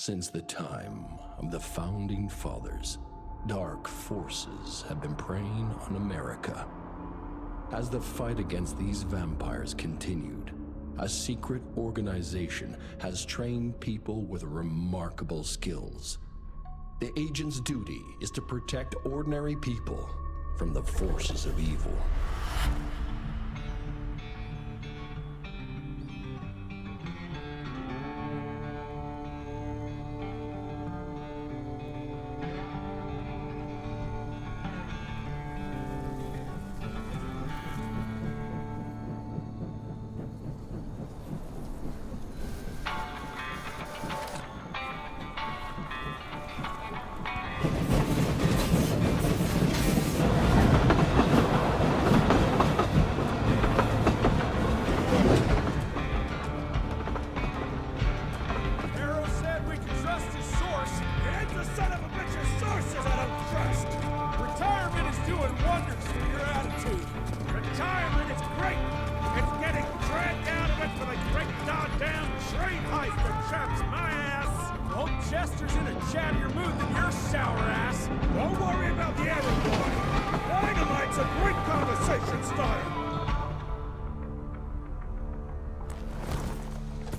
Since the time of the Founding Fathers, dark forces have been preying on America. As the fight against these vampires continued, a secret organization has trained people with remarkable skills. The agent's duty is to protect ordinary people from the forces of evil.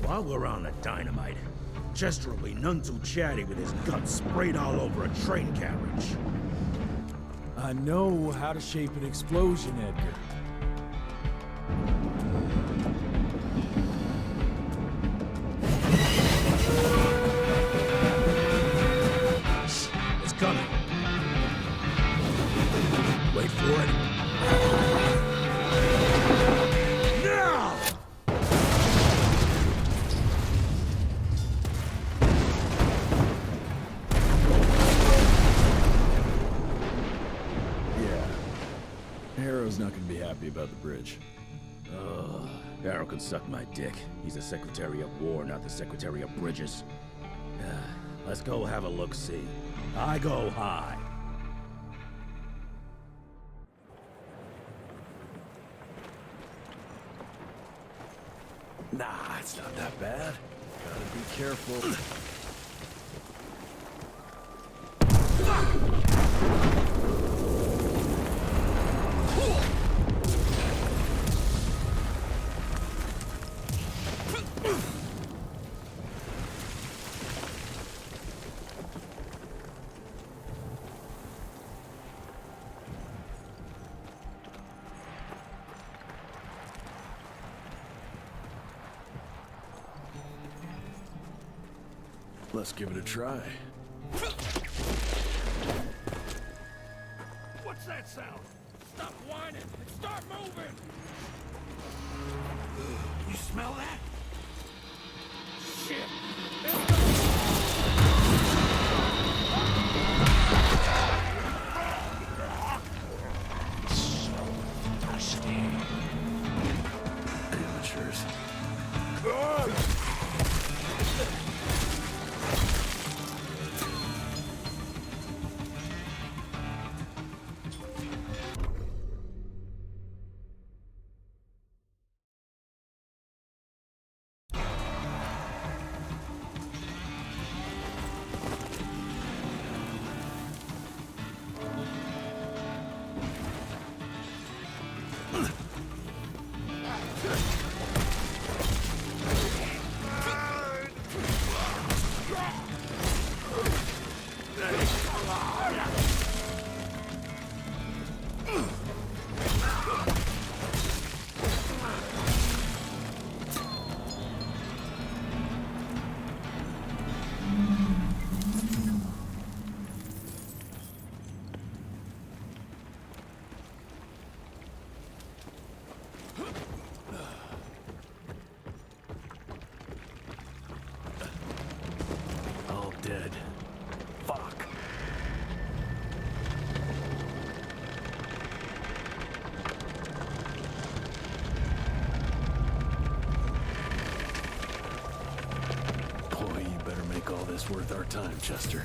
While we're on the dynamite, Chester will be none too chatty with his guts sprayed all over a train carriage. I know how to shape an explosion, Edgar. It's coming. Wait for it. Not gonna be happy about the bridge. Arrow can suck my dick. He's the Secretary of War, not the Secretary of Bridges. Let's go have a look-see. I go high. Nah, it's not that bad. Gotta be careful. Let's give it a try. What's that sound? Stop whining and start moving! You smell that? Shit! So dusty. Amateurs. Dead. Fuck. Boy, you better make all this worth our time, Chester.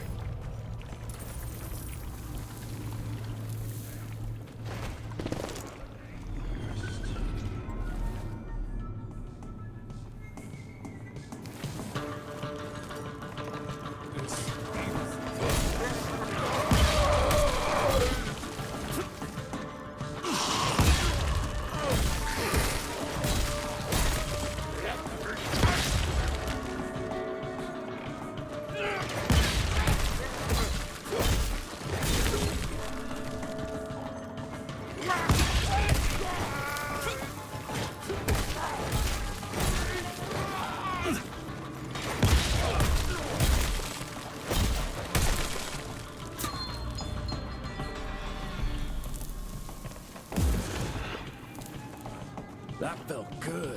That felt good.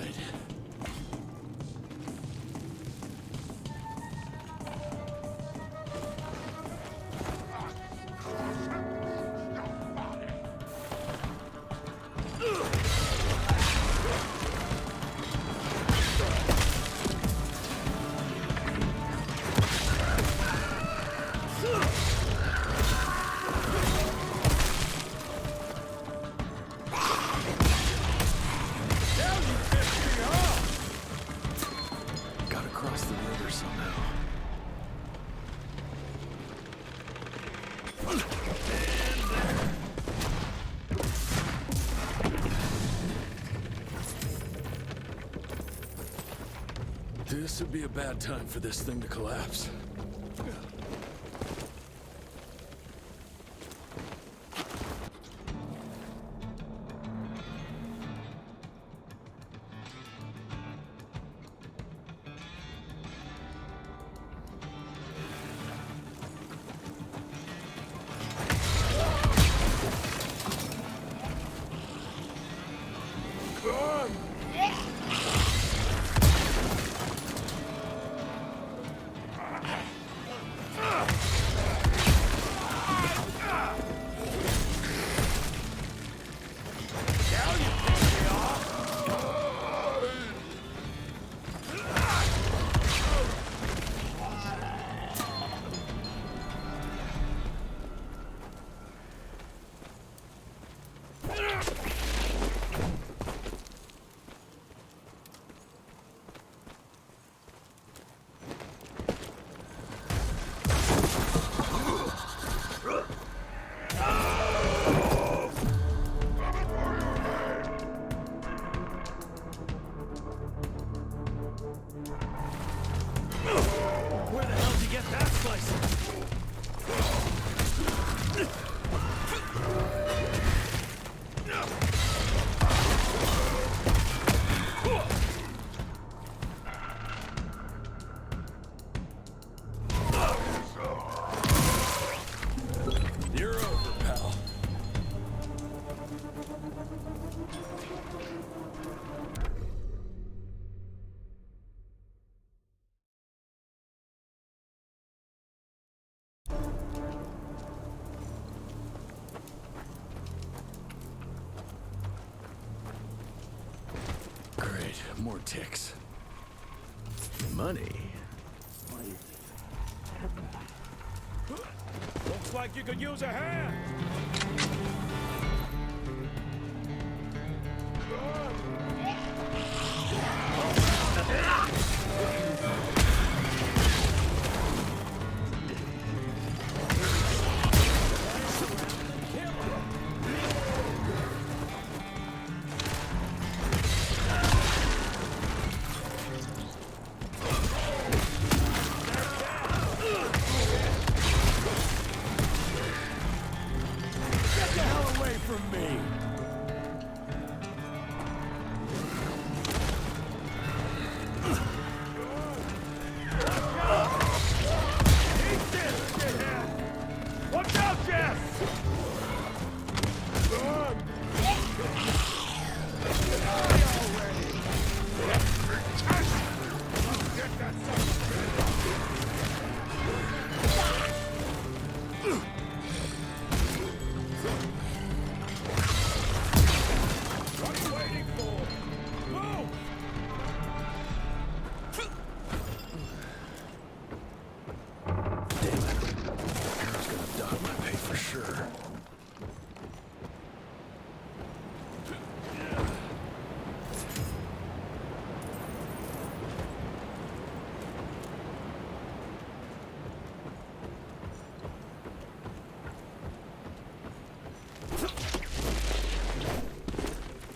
This would be a bad time for this thing to collapse. More ticks. Money. Looks like you could use a hand.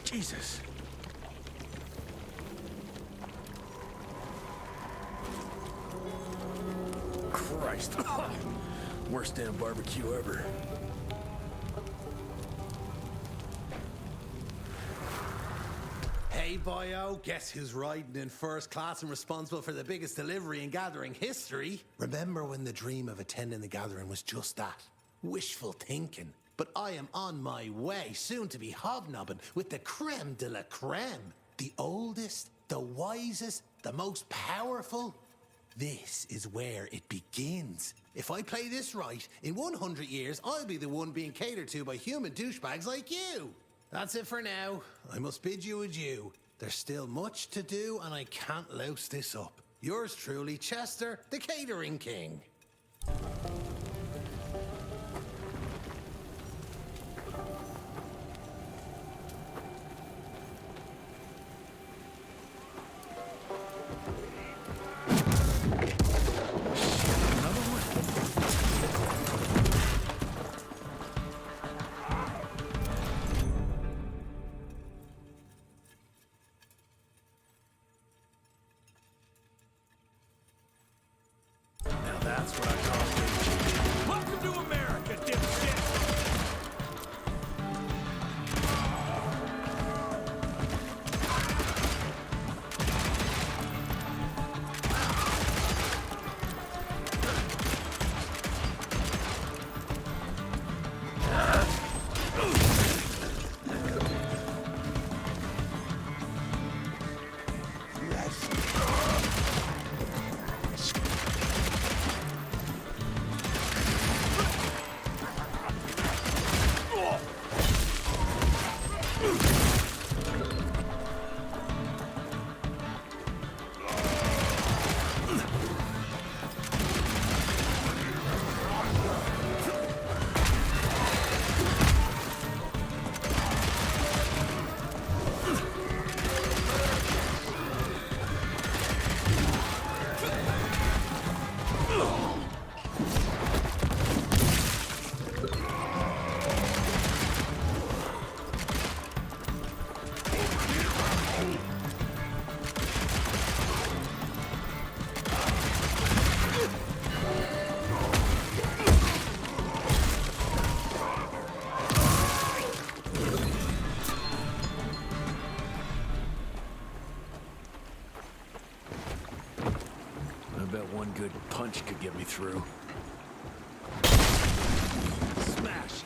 Jesus. Christ. Worst damn barbecue ever. Hey, boyo, guess who's riding in first class and responsible for the biggest delivery in gathering history? Remember when the dream of attending the gathering was just that? Wishful thinking. but I am on my way, soon to be hobnobbing with the creme de la creme. The oldest, the wisest, the most powerful. This is where it begins. If I play this right, in 100 years, I'll be the one being catered to by human douchebags like you. That's it for now. I must bid you adieu. There's still much to do, and I can't louse this up. Yours truly, Chester, the Catering King. That's what I call welcome to America, dipshit! One good punch could get me through. Smash!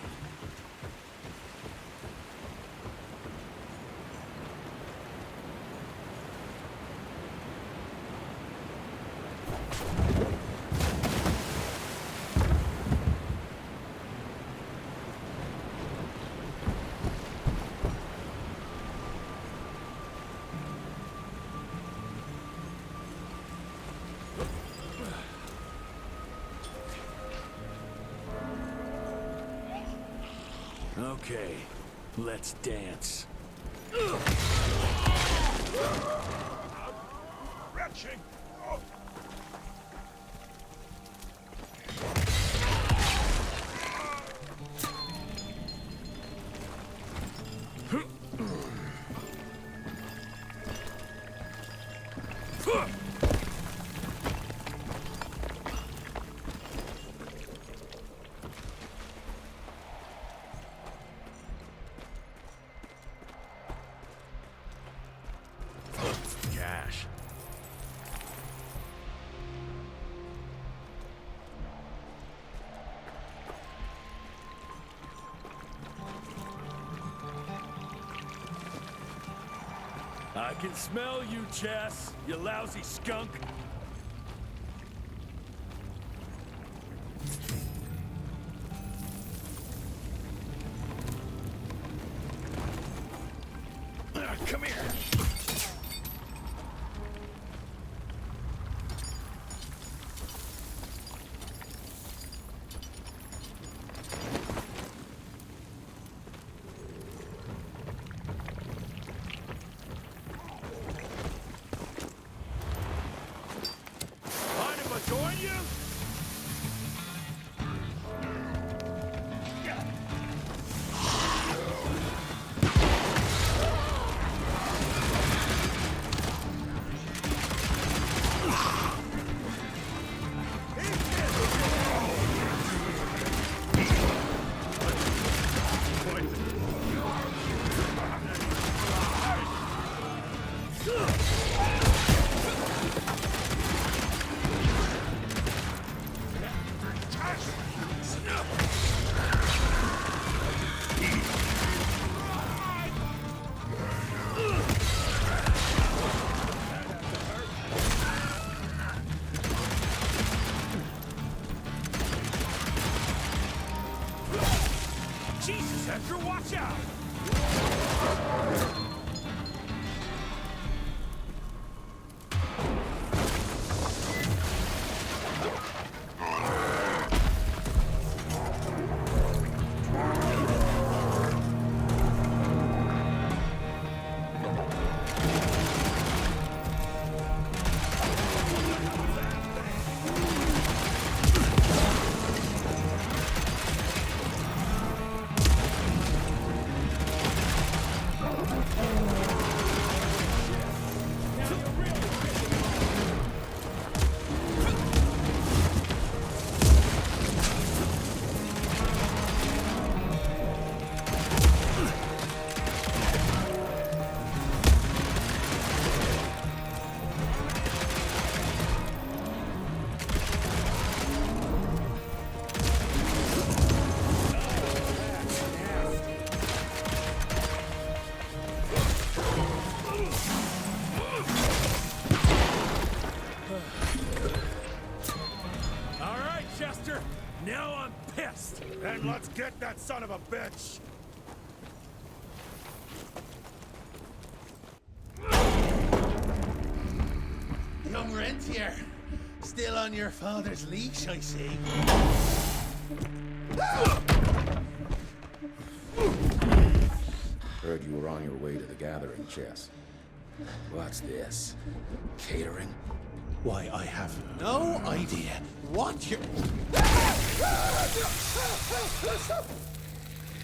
Okay, let's dance. Retching! Cash. I can smell you, Chess, you lousy skunk. Come here. Mind if I join you? Jesus, Edgar, watch out! Now I'm pissed! Then let's get that son of a bitch! Young Rentier, still on your father's leash, I see. Heard you were on your way to the gathering, Chess. What's this? Catering? Why, I have no idea what you're...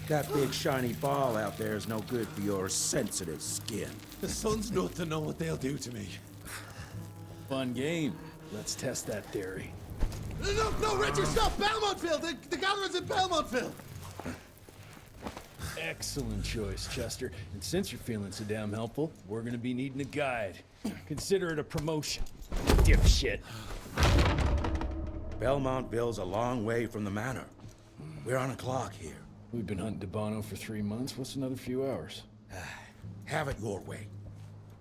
That big shiny ball out there is no good for your sensitive skin. The sun's not to know what they'll do to me. Fun game. Let's test that theory. No, Richard, stop! Belmontville! The gathering's in Belmontville! Excellent choice, Chester. And since you're feeling so damn helpful, we're gonna be needing a guide. Consider it a promotion. Dipshit. Belmontville's a long way from the manor. We're on a clock here. We've been hunting DeBono for 3 months. What's another few hours? Have it your way.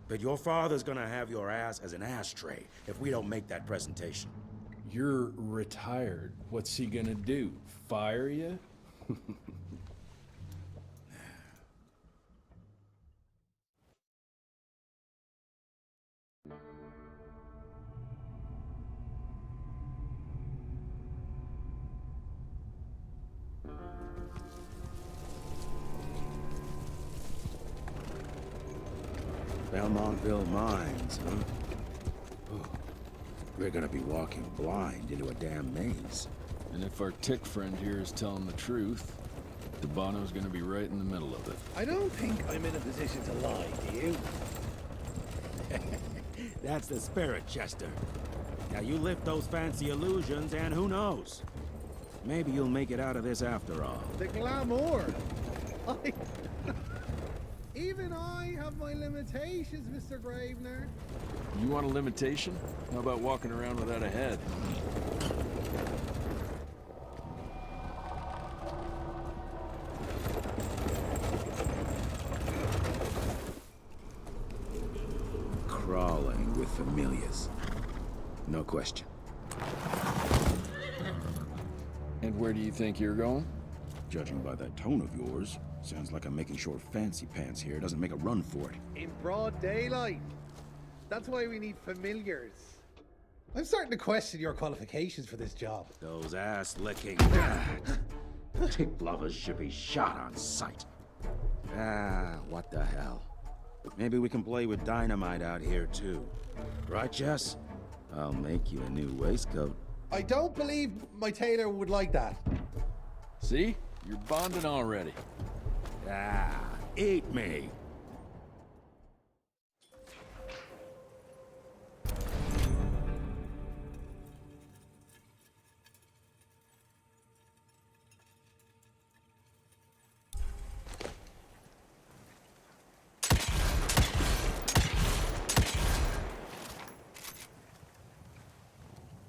But your father's gonna have your ass as an ashtray if we don't make that presentation. You're retired. What's he gonna do? Fire you? Belmontville Mines, huh? Oh, we're gonna be walking blind into a damn maze. And if our tick friend here is telling the truth, DeBono's gonna be right in the middle of it. I don't think I'm in a position to lie, do you? That's the spirit, Chester. Now you lift those fancy illusions and who knows? Maybe you'll make it out of this after all. The glamour! Even I have my limitations, Mr. Gravener. You want a limitation? How about walking around without a head? Crawling with familiars. No question. And where do you think you're going? Judging by that tone of yours, sounds like I'm making sure Fancy Pants here doesn't make a run for it. In broad daylight. That's why we need familiars. I'm starting to question your qualifications for this job. Those ass-licking tick lovers should be shot on sight. What the hell? Maybe we can play with dynamite out here too. Right, Jess? I'll make you a new waistcoat. I don't believe my tailor would like that. See? You're bonding already. Eat me.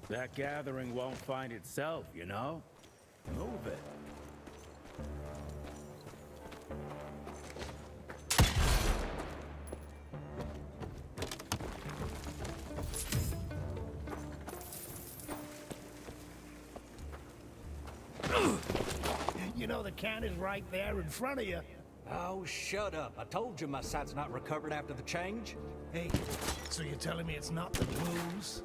That gathering won't find itself, you know? Move it. You know the can is right there in front of you. Oh, shut up. I told you my sight's not recovered after the change. Hey, so you're telling me it's not the blues?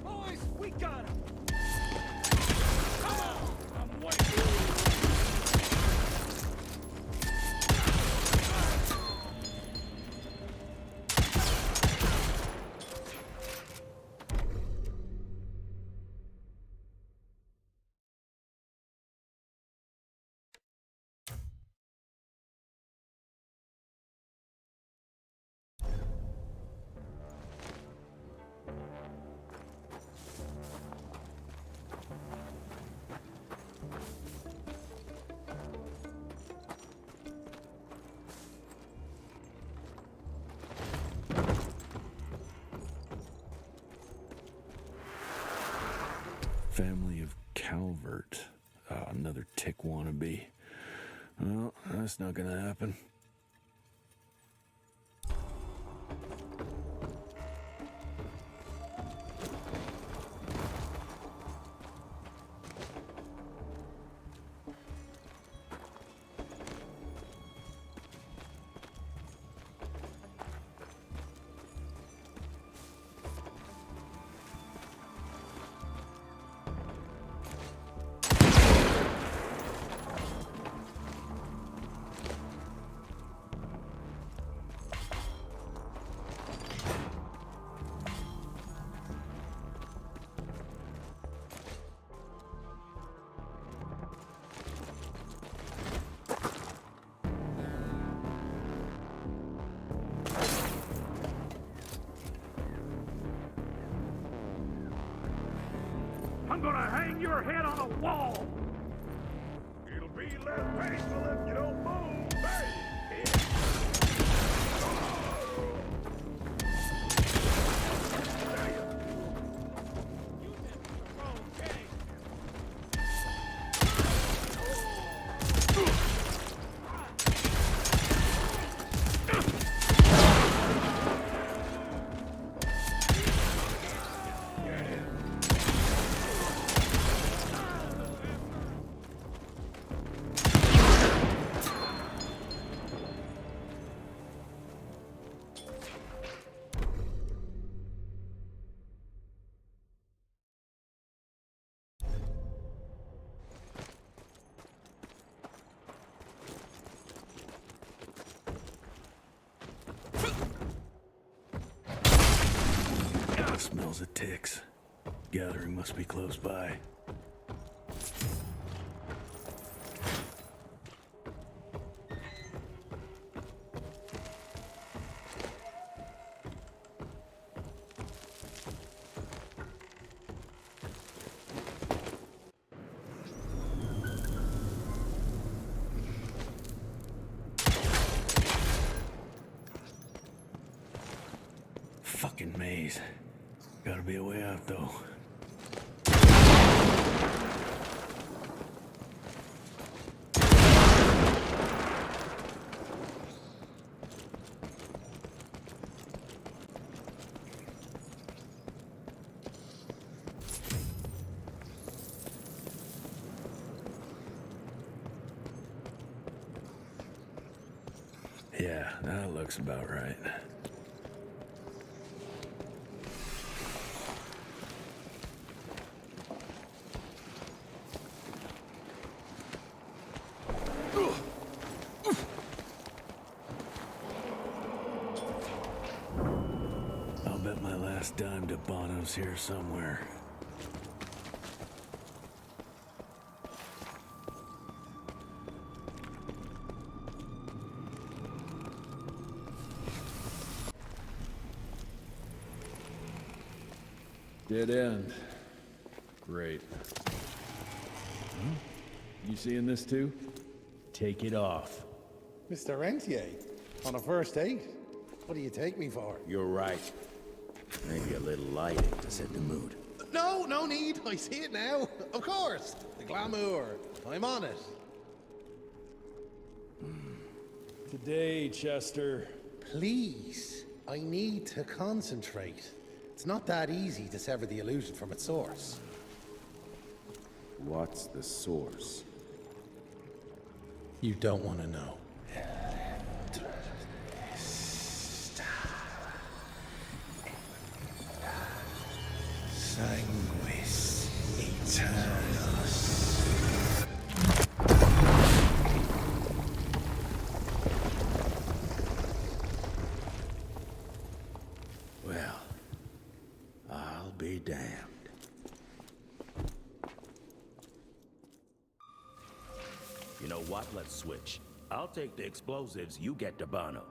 Boys, we got him! Come on! I'm waiting! Family of Calvert. Another tick wannabe. Well, that's not gonna happen. I'm gonna hang your head on a wall! It'll be less painful if you don't move, hey! Smells of ticks. Gathering must be close by. Fucking maze. Gotta be a way out, though. Yeah, that looks about right. I'll bet my last dime to Bono's here somewhere. Dead end. Great. You seeing this too? Take it off. Mr. Rentier, On a first date? What do you take me for? You're right. Maybe a little lighting to set the mood. No, no need. I see it now. Of course. The glamour. I'm on it. Today, Chester. Please. I need to concentrate. It's not that easy to sever the illusion from its source. What's the source? You don't want to know. Sanguis Eternus. Well, I'll be damned. You know what? Let's switch. I'll take the explosives, you get the Bono.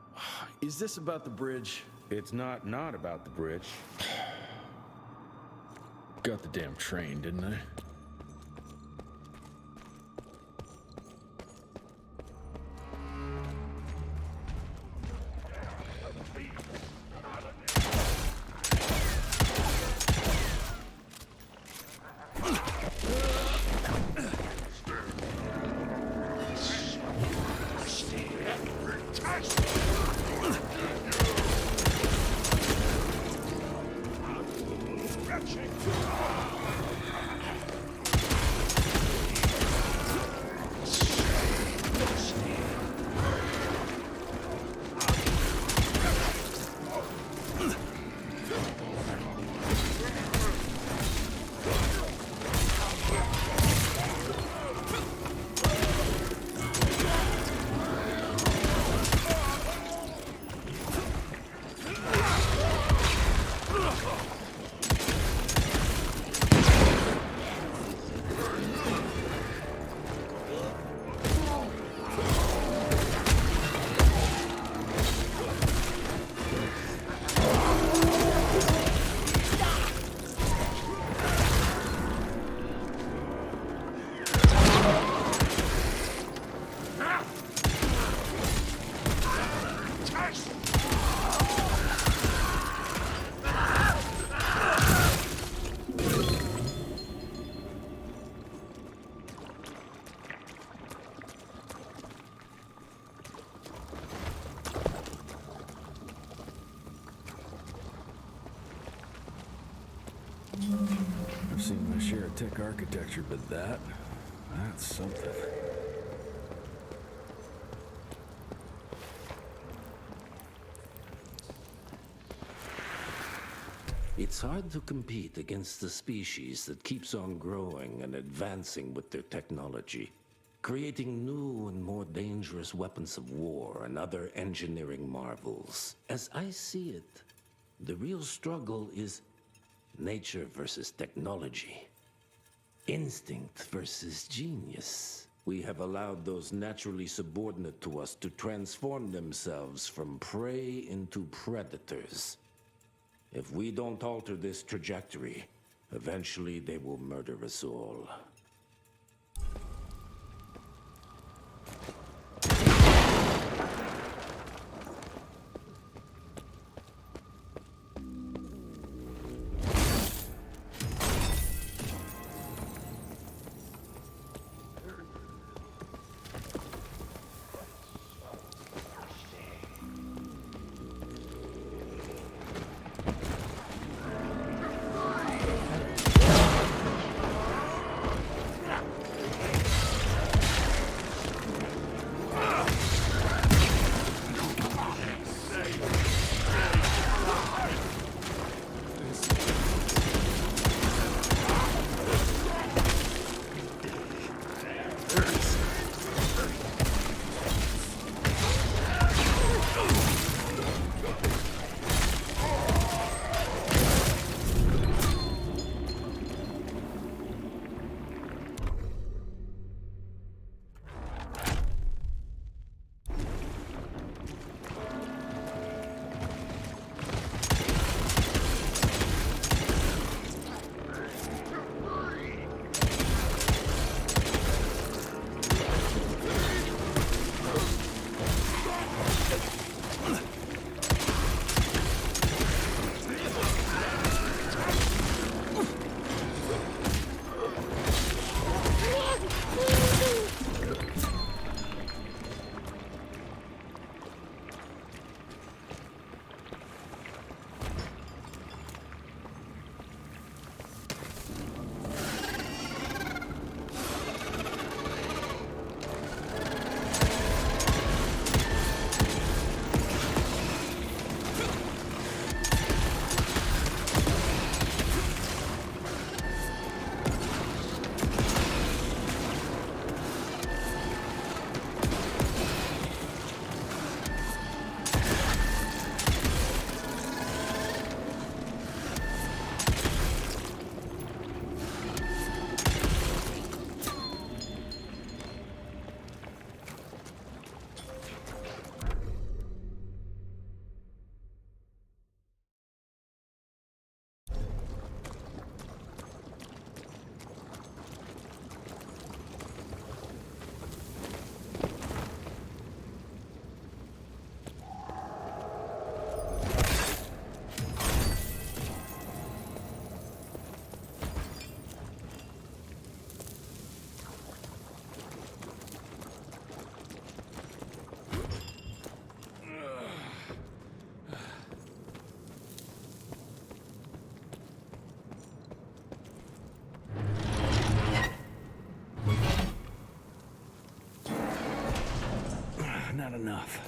Is this about the bridge? It's not about the bridge. Got the damn train, didn't I? I've seen my share of tech architecture, but that's something. It's hard to compete against the species that keeps on growing and advancing with their technology, creating new and more dangerous weapons of war and other engineering marvels. As I see it, the real struggle is nature versus technology. Instinct versus genius. We have allowed those naturally subordinate to us to transform themselves from prey into predators. If we don't alter this trajectory, eventually they will murder us all. enough.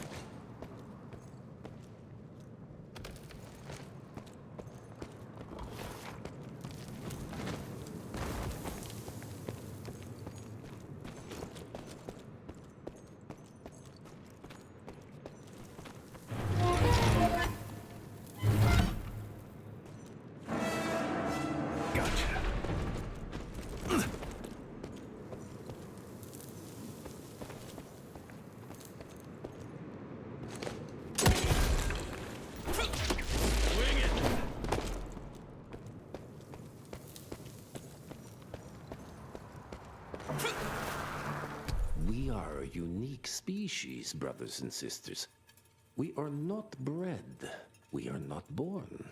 We are a unique species, brothers and sisters. We are not bred. We are not born.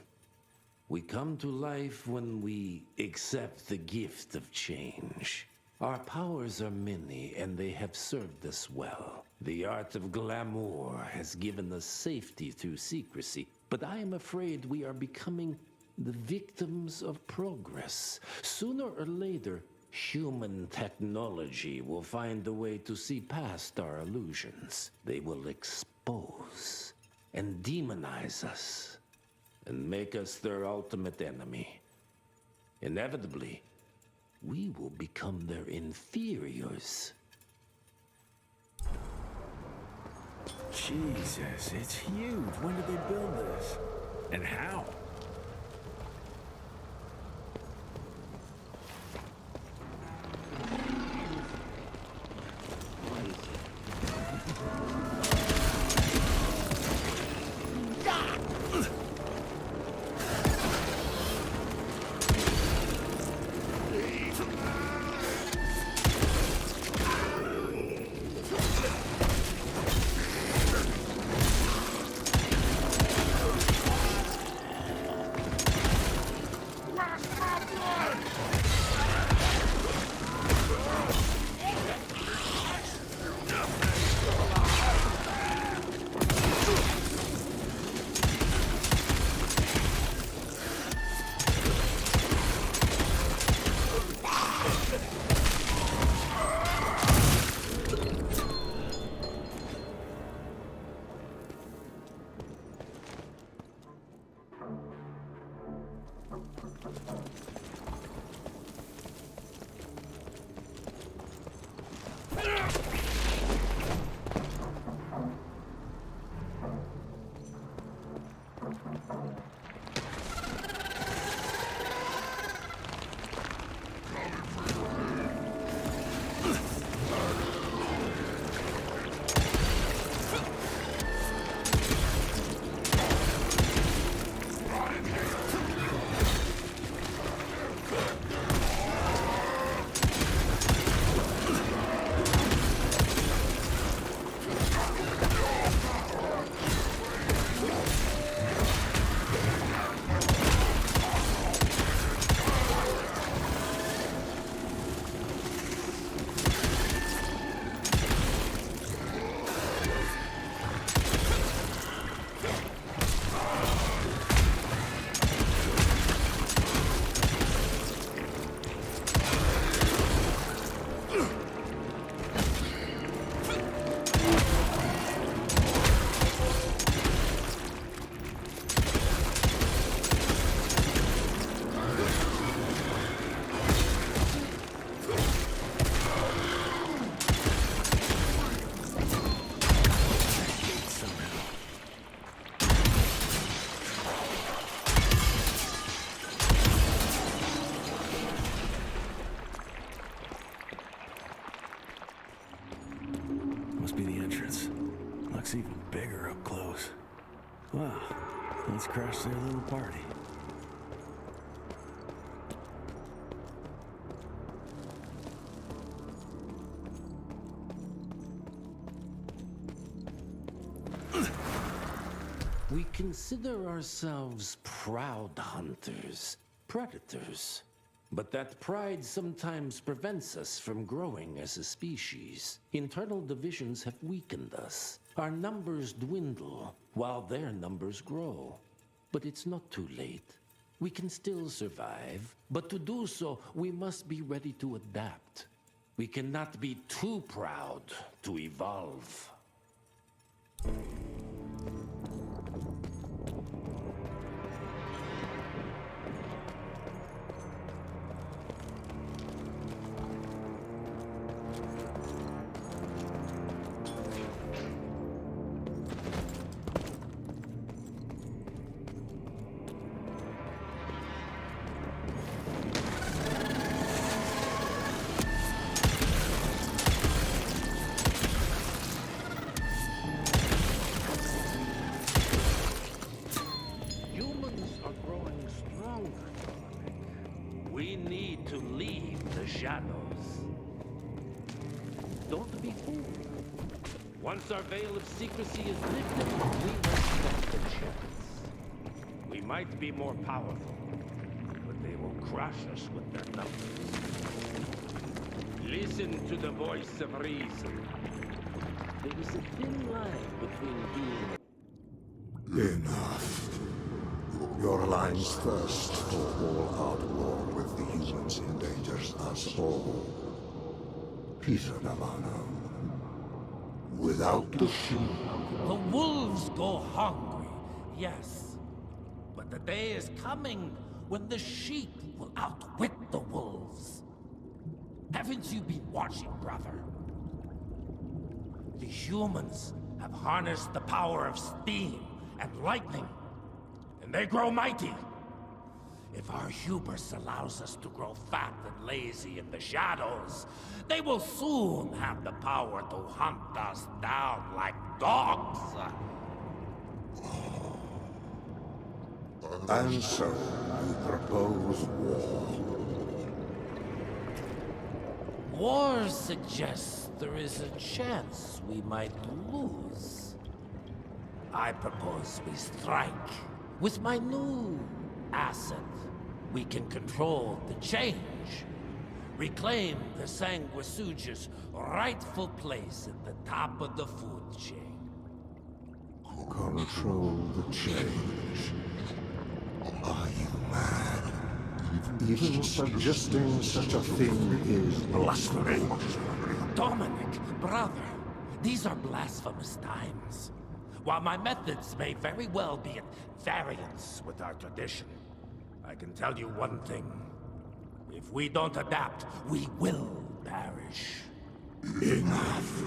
We come to life when we accept the gift of change. Our powers are many, and they have served us well. The art of glamour has given us safety through secrecy, but I am afraid we are becoming the victims of progress. Sooner or later, human technology will find a way to see past our illusions. They will expose and demonize us and make us their ultimate enemy. Inevitably, we will become their inferiors. Jesus, it's huge. When did they build this? And how? Must be the entrance. Looks even bigger up close. Wow, let's crash their little party. We consider ourselves proud hunters, predators. But that pride sometimes prevents us from growing as a species. Internal divisions have weakened us. Our numbers dwindle while their numbers grow. But it's not too late. We can still survive, but to do so, we must be ready to adapt. We cannot be too proud to evolve. shadows. Don't be fooled. Once our veil of secrecy is lifted, we will stand a chance. We might be more powerful, but they will crush us with their numbers. Listen to the voice of reason. There is a thin line between being... Enough. Your lines thirst for all-out war with the humans endangers us all. Peter Navarro. Without the sheep... The wolves go hungry, yes. But the day is coming when the sheep will outwit the wolves. Haven't you been watching, brother? The humans have harnessed the power of steam and lightning, and they grow mighty. If our hubris allows us to grow fat and lazy in the shadows, they will soon have the power to hunt us down like dogs. And so, you propose war. War suggests there is a chance we might lose. I propose we strike. With my new asset, we can control the change. Reclaim the Sanguisuja's rightful place at the top of the food chain. Control the change. Are you mad? Even suggesting such a thing is blasphemy. Dominic, brother, these are blasphemous times. While my methods may very well be at variance with our tradition, I can tell you one thing. If we don't adapt, we will perish. Enough.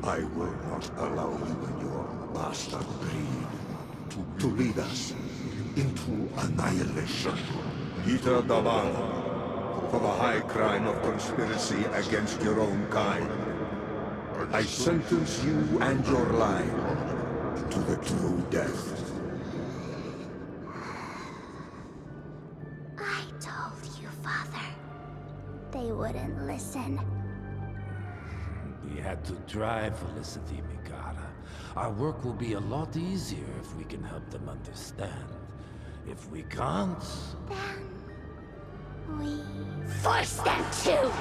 I will not allow you and your bastard breed to lead us into annihilation. Peter Navarro, for the high crime of conspiracy against your own kind, I sentence you and your line to the true death. I told you, Father. They wouldn't listen. We had to try, Felicity Mikata. Our work will be a lot easier if we can help them understand. If we can't... Then... we... force them to!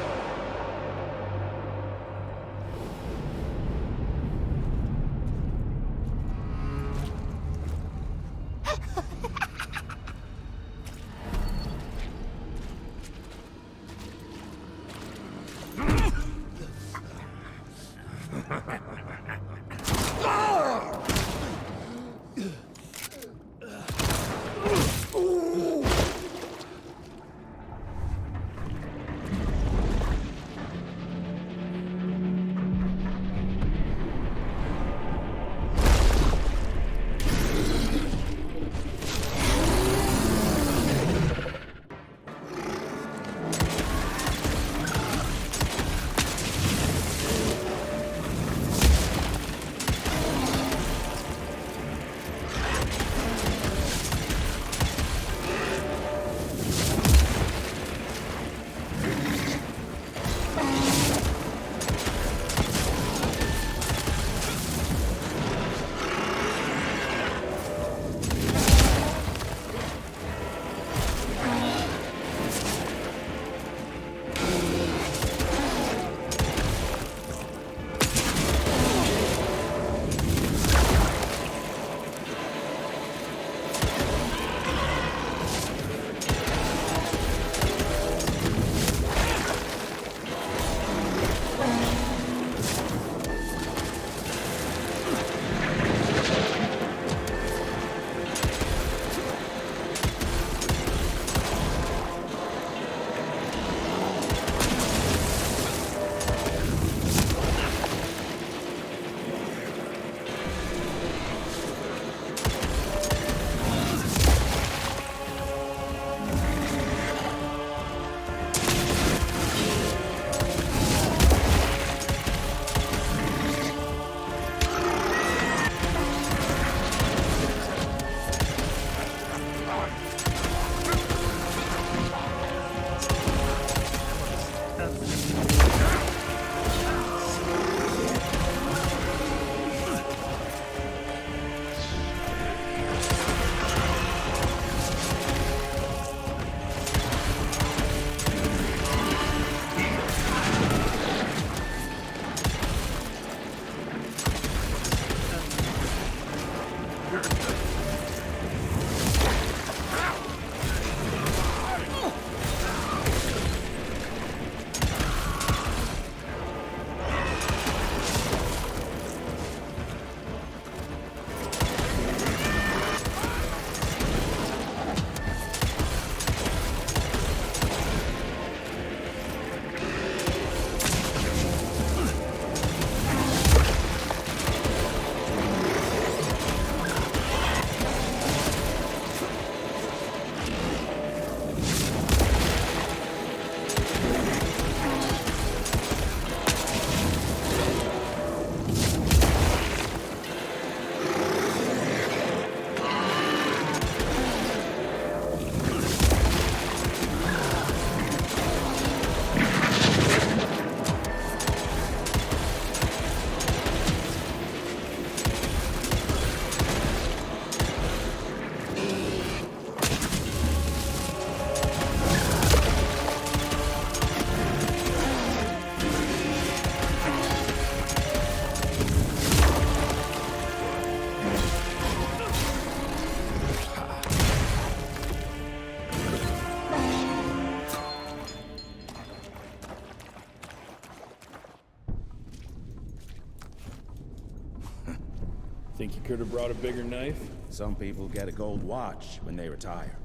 Think you could have brought a bigger knife? Some people get a gold watch when they retire.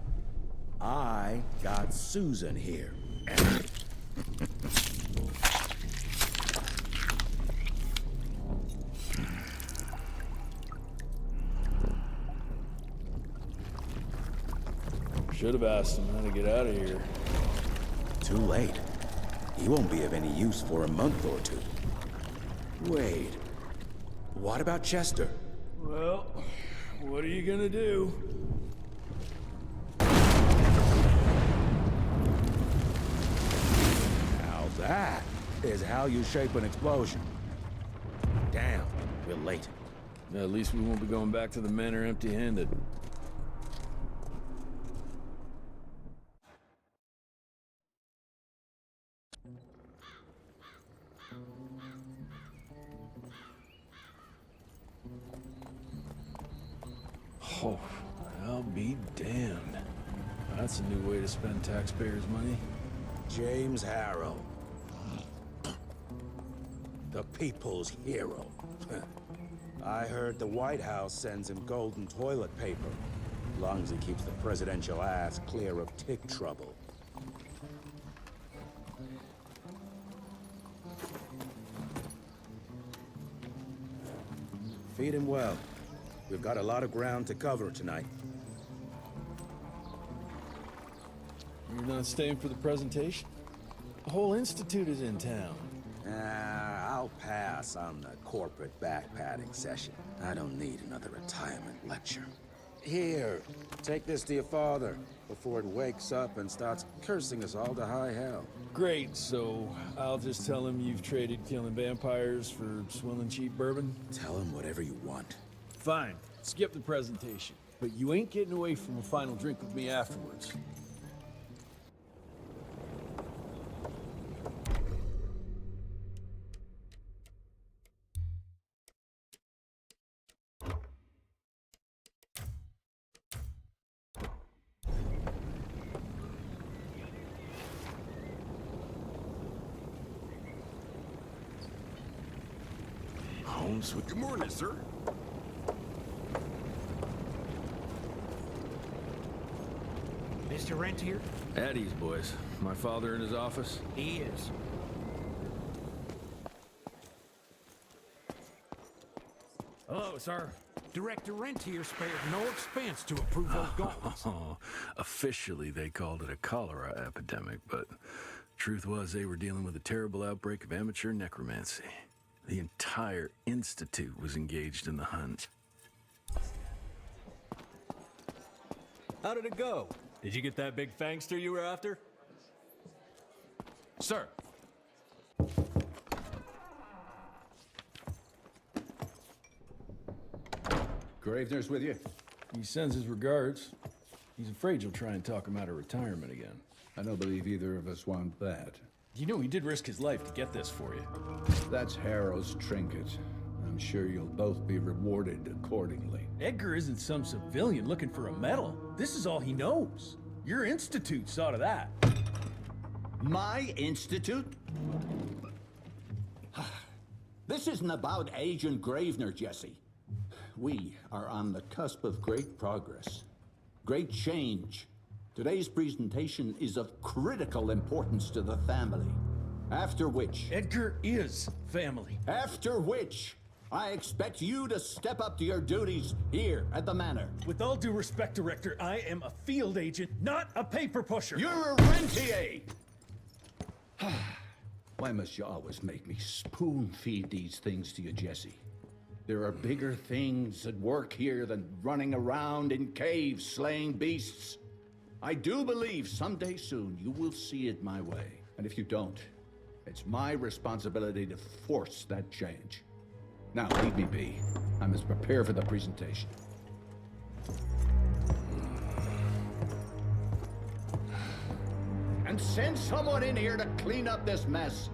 I got Susan here. Should have asked him how to get out of here. Too late. He won't be of any use for a month or two. Wait. What about Chester? Well, what are you gonna do? Now that is how you shape an explosion. Damn, we're late. At least we won't be going back to the manor empty-handed. Oh, I'll be damned. That's a new way to spend taxpayers' money. James Harrow. The people's hero. I heard the White House sends him golden toilet paper. As long as he keeps the presidential ass clear of tick trouble. Feed him well. We've got a lot of ground to cover tonight. You're not staying for the presentation? The whole institute is in town. I'll pass on the corporate backpatting session. I don't need another retirement lecture. Here, take this to your father before it wakes up and starts cursing us all to high hell. Great, so I'll just tell him you've traded killing vampires for swilling cheap bourbon? Tell him whatever you want. Fine, skip the presentation. But you ain't getting away from a final drink with me afterwards. Good morning, sir. Mr. Rentier? At ease, boys. My father in his office? He is. Hello, sir. Director Rentier spared no expense to approve those goals. Oh, officially they called it a cholera epidemic, but truth was they were dealing with a terrible outbreak of amateur necromancy. The entire institute was engaged in the hunt. How did it go? Did you get that big fangster you were after? Sir. Gravener's with you? He sends his regards. He's afraid you'll try and talk him out of retirement again. I don't believe either of us want that. You know he did risk his life to get this for you. That's Harrow's trinket. I'm I'm sure you'll both be rewarded accordingly. Edgar isn't some civilian looking for a medal. This is all he knows. Your institute saw to that. My institute? This isn't about Agent Gravener, Jesse. We are on the cusp of great progress, great change. Today's presentation is of critical importance to the family. After which... Edgar is family. After which, I expect you to step up to your duties here at the Manor. With all due respect, Director, I am a field agent, not a paper pusher. You're a rentier! Why must you always make me spoon-feed these things to you, Jesse? There are bigger things at work here than running around in caves slaying beasts. I do believe someday soon you will see it my way. And if you don't, it's my responsibility to force that change. Now, leave me be. I must prepare for the presentation. And send someone in here to clean up this mess.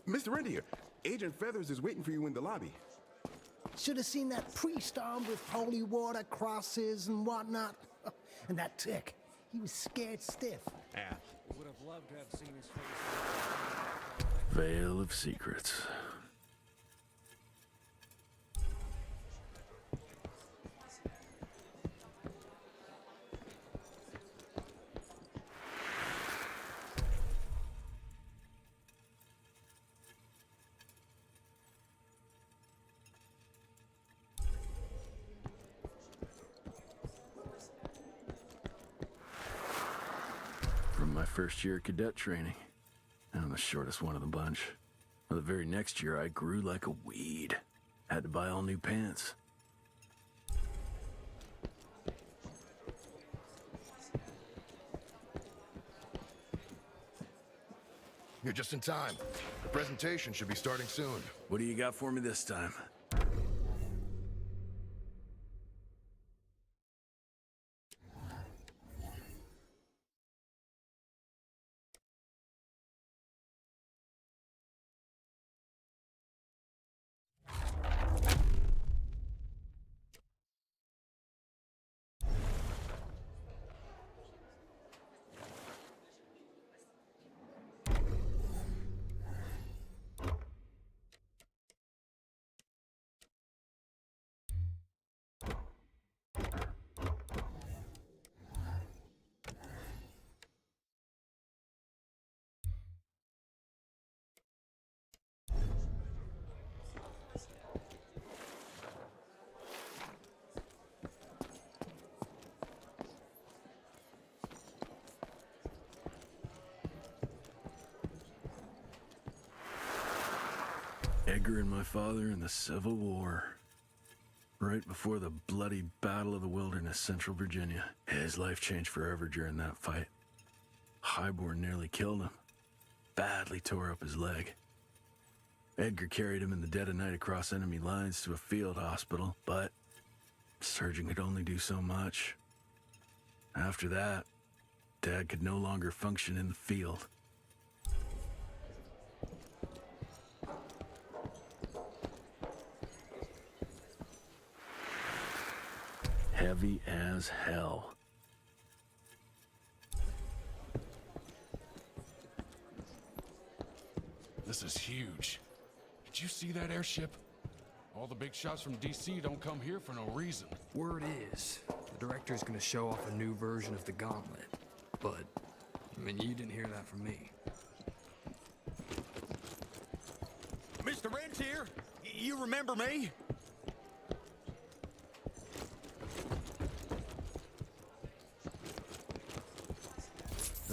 Mr. Rentier, Agent Feathers is waiting for you in the lobby. Should have seen that priest armed with holy water, crosses, and whatnot. And that tick, he was scared stiff. Yeah. Would have loved to have seen his face. Veil of Secrets. From my first year of cadet training, I'm the shortest one of the bunch. Well, the very next year, I grew like a weed. Had to buy all new pants. You're just in time. The presentation should be starting soon. What do you got for me this time? Edgar and my father in the Civil War. Right before the bloody Battle of the Wilderness, Central Virginia. His life changed forever during that fight. Highborn nearly killed him. Badly tore up his leg. Edgar carried him in the dead of night across enemy lines to a field hospital, but the surgeon could only do so much. After that, Dad could no longer function in the field. Heavy as hell. This is huge. Did you see that airship? All the big shots from DC don't come here for no reason. Word is, the director's gonna show off a new version of the gauntlet. But, I mean, you didn't hear that from me. Mr. Rentier, you remember me?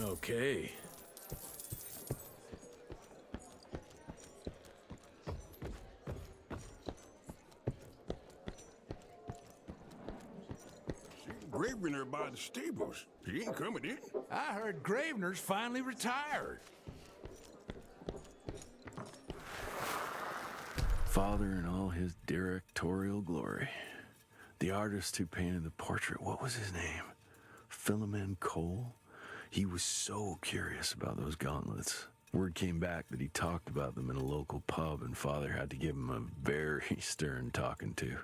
Okay. Gravener by the stables. He ain't coming in. I heard Gravener's finally retired. Father in all his directorial glory. The artist who painted the portrait, what was his name? Philomen Cole? He was so curious about those gauntlets. Word came back that he talked about them in a local pub, and Father had to give him a very stern talking to.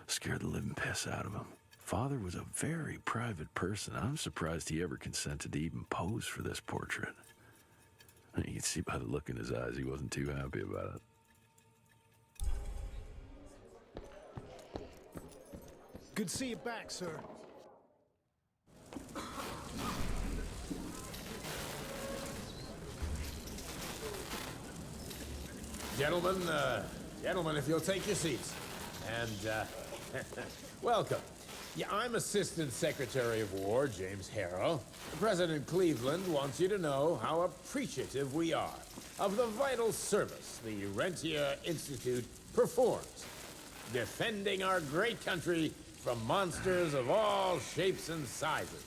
Scared the living piss out of him. Father was a very private person. I'm surprised he ever consented to even pose for this portrait. You can see by the look in his eyes, he wasn't too happy about it. Good to see you back, sir. Gentlemen, if you'll take your seats. And, welcome. Yeah, I'm Assistant Secretary of War, James Harrow. President Cleveland wants you to know how appreciative we are of the vital service the Rentier Institute performs, defending our great country from monsters of all shapes and sizes.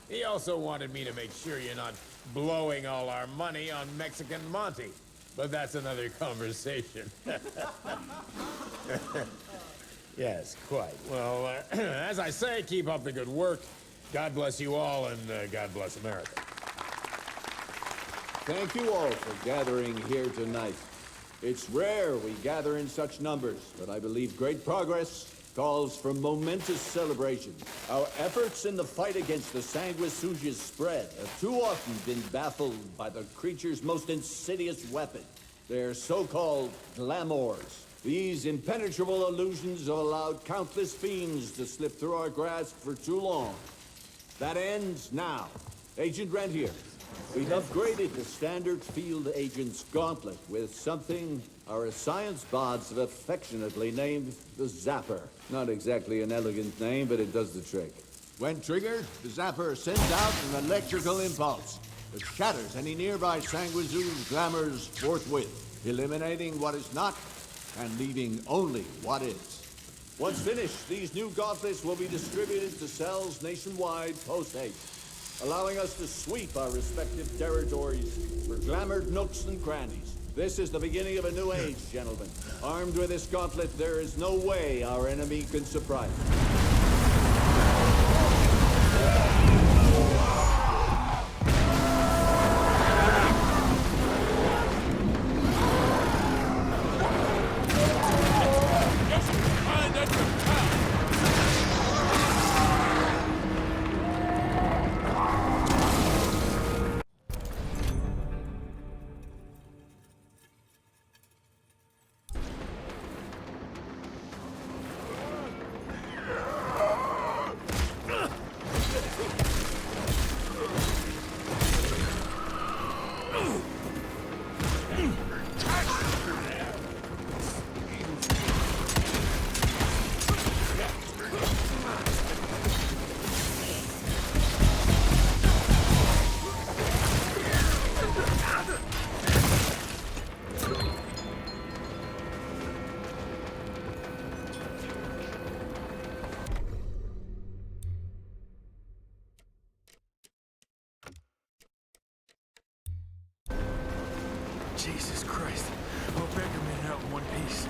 He also wanted me to make sure you're not blowing all our money on Mexican Monty. But that's another conversation. Yes, quite. Well, as I say, keep up the good work. God bless you all, and God bless America. Thank you all for gathering here tonight. It's rare we gather in such numbers, but I believe great progress calls for momentous celebration. Our efforts in the fight against the sanguisuga's spread have too often been baffled by the creature's most insidious weapon, their so-called glamours. These impenetrable illusions have allowed countless fiends to slip through our grasp for too long. That ends now. Agent Rentier, we've upgraded the standard field agent's gauntlet with something our science bots have affectionately named the Zapper. Not exactly an elegant name, but it does the trick. When triggered, the Zapper sends out an electrical impulse that shatters any nearby sanguisuga's glamours forthwith, eliminating what is not and leaving only what is. Once finished, these new gauntlets will be distributed to cells nationwide post-haste, allowing us to sweep our respective territories for glamored nooks and crannies. This is the beginning of a new age, gentlemen. Armed with this gauntlet, there is no way our enemy can surprise us. Jesus Christ. Hope Baker made it out in one piece.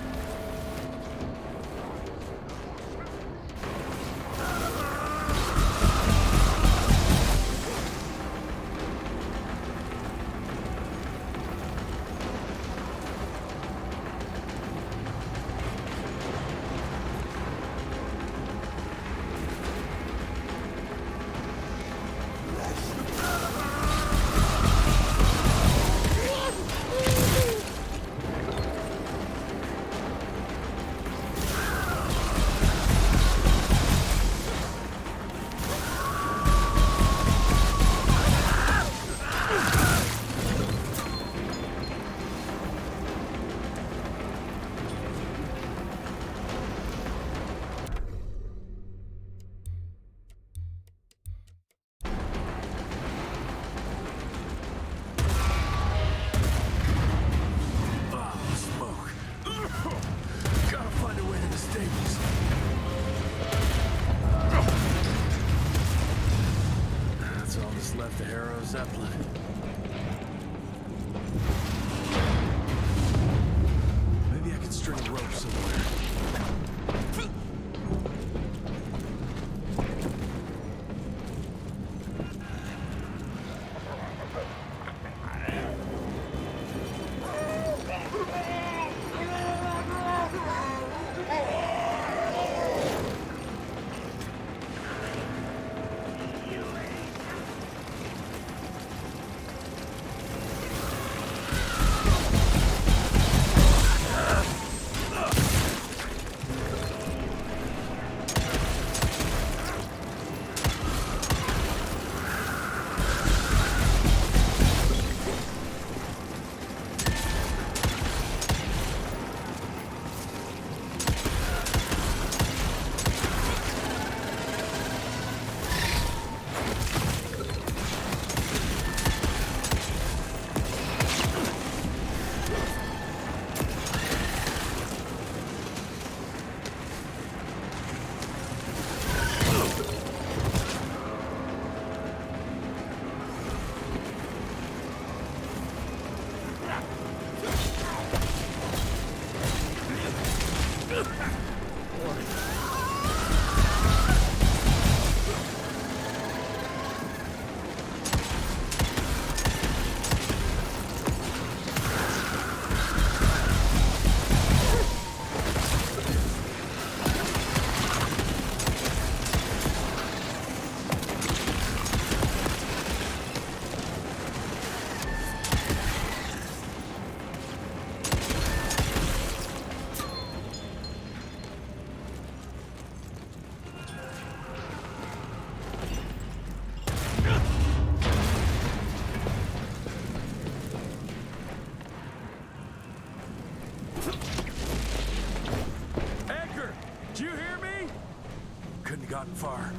Far.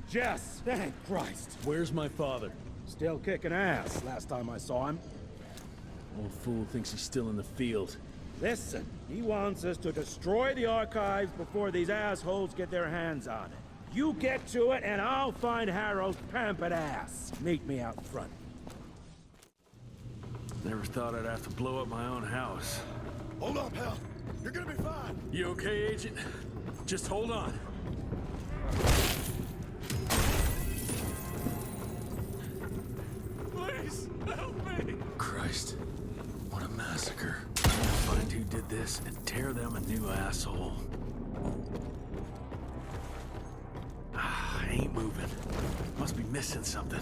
Jess! Thank Christ! Where's my father? Still kicking ass, last time I saw him. Old fool thinks he's still in the field. Listen, he wants us to destroy the archives before these assholes get their hands on it. You get to it, and I'll find Harrow's pampered ass. Meet me out front. Never thought I'd have to blow up my own house. Hold up, pal. You're gonna be fine. You okay, Agent? Just hold on. Please, help me! Christ, what a massacre. I'm gonna find who did this and tear them a new asshole. I ain't moving. Must be missing something.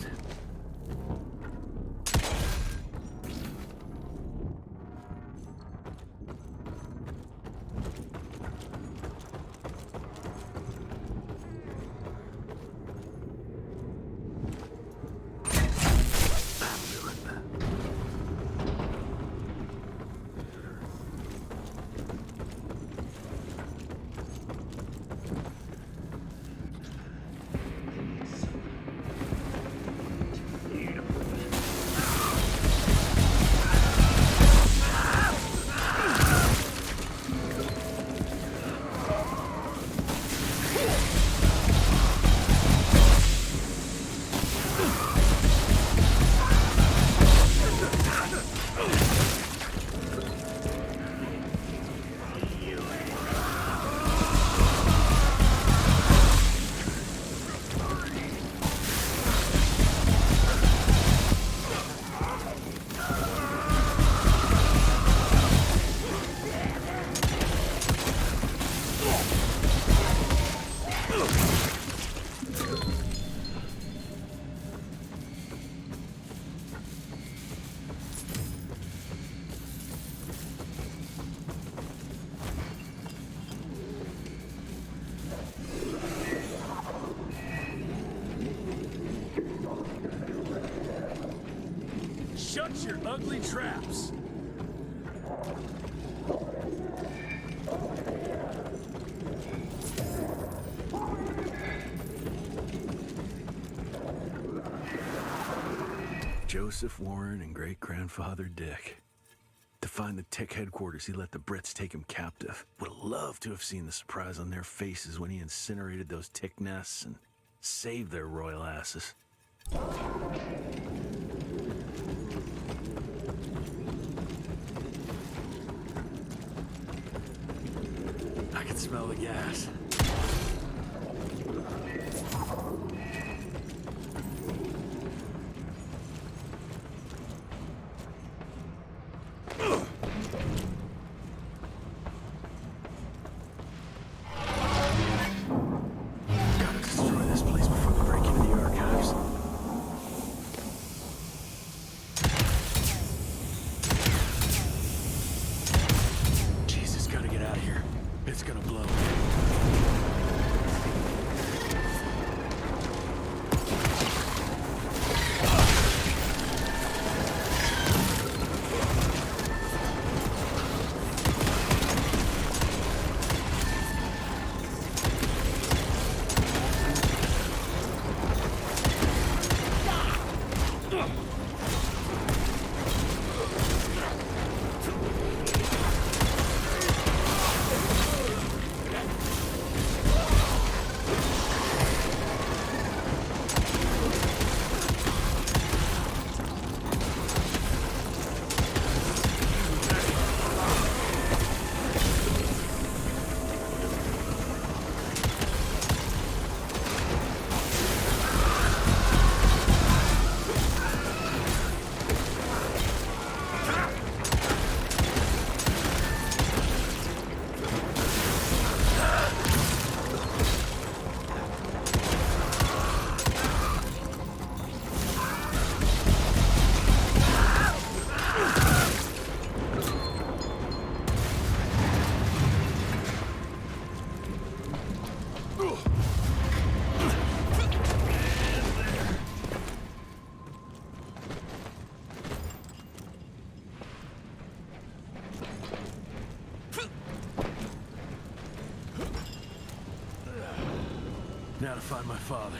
Shut your ugly traps! Joseph Warren and great-grandfather Dick. To find the Tick headquarters, he let the Brits take him captive. Would have loved to have seen the surprise on their faces when he incinerated those Tick nests and saved their royal asses. I can smell the gas. Gotta destroy this place before we break into the archives. Jesus, gotta get out of here. It's gonna blow. gotta find my father.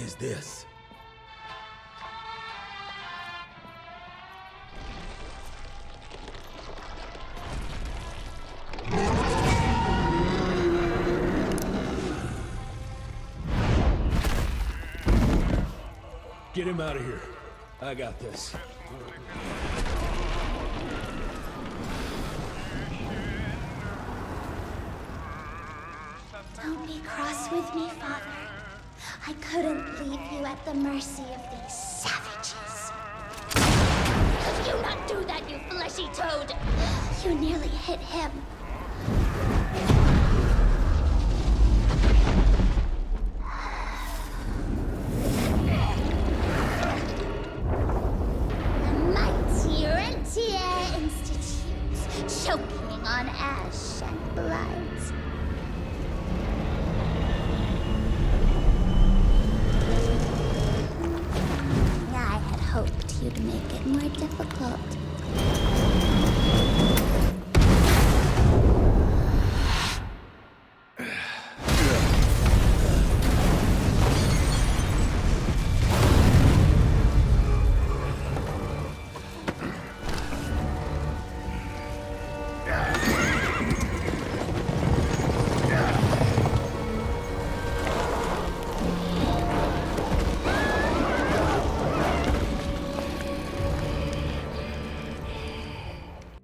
is this? Get him out of here. I got this. Don't be cross with me, Father. I couldn't leave you at the mercy of these savages. Could you not do that, you fleshy toad? You nearly hit him. The mighty Rentier Institute, choking on ash and blood. I had hoped you'd make it more difficult.